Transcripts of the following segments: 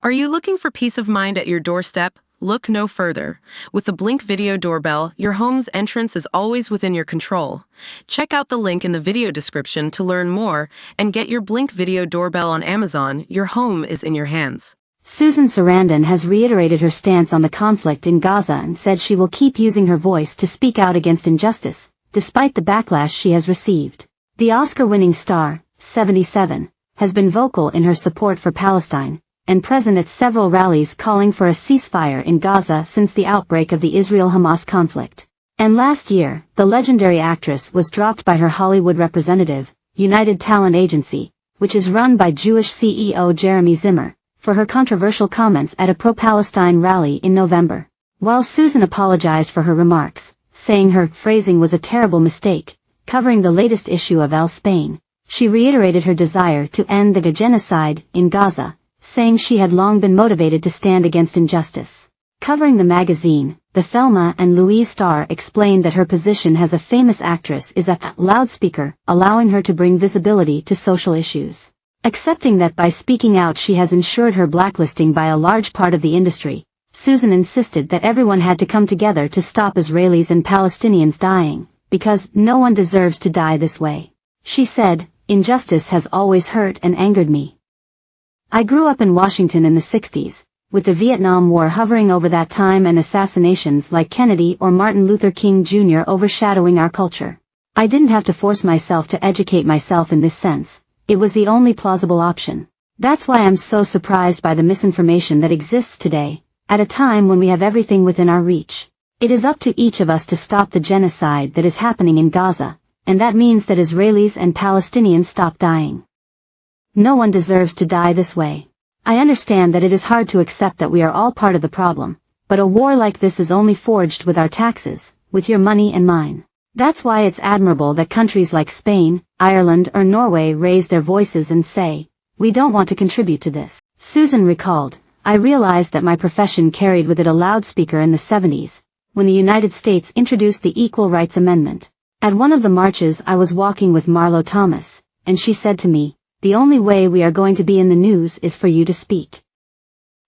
Are you looking for peace of mind at your doorstep? Look no further. With the Blink Video Doorbell, your home's entrance is always within your control. Check out the link in the video description to learn more and get your Blink Video Doorbell on Amazon. Your home is in your hands. Susan Sarandon has reiterated her stance on the conflict in Gaza and said she will keep using her voice to speak out against injustice, despite the backlash she has received. The Oscar-winning star, 77, has been vocal in her support for Palestine, and present at several rallies calling for a ceasefire in Gaza since the outbreak of the Israel-Hamas conflict. And last year, the legendary actress was dropped by her Hollywood representative, United Talent Agency, which is run by Jewish CEO Jeremy Zimmer, for her controversial comments at a pro-Palestine rally in November. While Susan apologized for her remarks, saying her phrasing was a terrible mistake, covering the latest issue of Spain, she reiterated her desire to end the genocide in Gaza, saying she had long been motivated to stand against injustice. Covering the magazine, the Thelma and Louise star explained that her position as a famous actress is a loudspeaker, allowing her to bring visibility to social issues. Accepting that by speaking out she has ensured her blacklisting by a large part of the industry, Susan insisted that everyone had to come together to stop Israelis and Palestinians dying, because no one deserves to die this way. She said, "Injustice has always hurt and angered me. I grew up in Washington in the 60s, with the Vietnam War hovering over that time and assassinations like Kennedy or Martin Luther King Jr. overshadowing our culture. I didn't have to force myself to educate myself in this sense. It was the only plausible option. That's why I'm so surprised by the misinformation that exists today, at a time when we have everything within our reach. It is up to each of us to stop the genocide that is happening in Gaza, and that means that Israelis and Palestinians stop dying. No one deserves to die this way. I understand that it is hard to accept that we are all part of the problem, but a war like this is only forged with our taxes, with your money and mine. That's why it's admirable that countries like Spain, Ireland or Norway raise their voices and say, we don't want to contribute to this." Susan recalled, "I realized that my profession carried with it a loudspeaker in the 70s, when the United States introduced the Equal Rights Amendment. At one of the marches I was walking with Marlo Thomas, and she said to me, 'The only way we are going to be in the news is for you to speak.'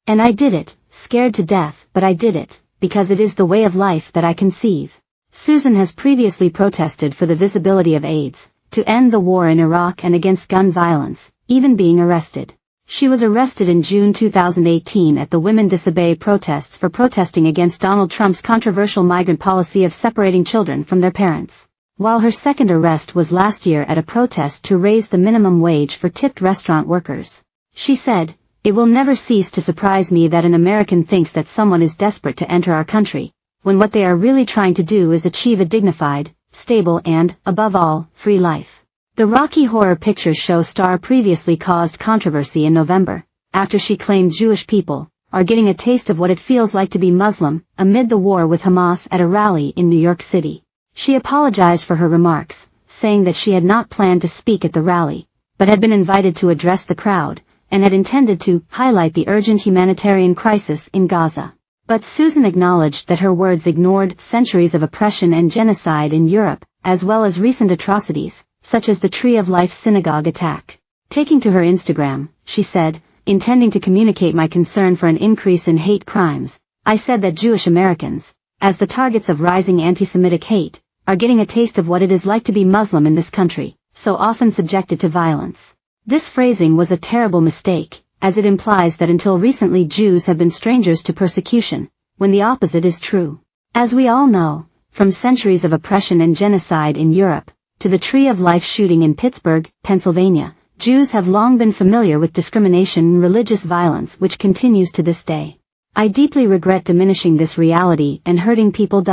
And I did it, scared to death, but I did it, because it is the way of life that I conceive." Susan has previously protested for the visibility of AIDS, to end the war in Iraq and against gun violence, even being arrested. She was arrested in June 2018 at the Women Disobey protests for protesting against Donald Trump's controversial migrant policy of separating children from their parents. While her second arrest was last year at a protest to raise the minimum wage for tipped restaurant workers. She said, "It will never cease to surprise me that an American thinks that someone is desperate to enter our country, when what they are really trying to do is achieve a dignified, stable and, above all, free life." The Rocky Horror Picture Show star previously caused controversy in November, after she claimed Jewish people are getting a taste of what it feels like to be Muslim, amid the war with Hamas at a rally in New York City. She apologized for her remarks, saying that she had not planned to speak at the rally, but had been invited to address the crowd, and had intended to highlight the urgent humanitarian crisis in Gaza. But Susan acknowledged that her words ignored centuries of oppression and genocide in Europe, as well as recent atrocities, such as the Tree of Life synagogue attack. Taking to her Instagram, she said, "Intending to communicate my concern for an increase in hate crimes, I said that Jewish Americans, as the targets of rising anti-Semitic hate, are getting a taste of what it is like to be Muslim in this country, so often subjected to violence." This phrasing was a terrible mistake, as it implies that until recently Jews have been strangers to persecution, when the opposite is true. As we all know, from centuries of oppression and genocide in Europe, to the Tree of Life shooting in Pittsburgh, Pennsylvania, Jews have long been familiar with discrimination and religious violence which continues to this day. I deeply regret diminishing this reality and hurting people.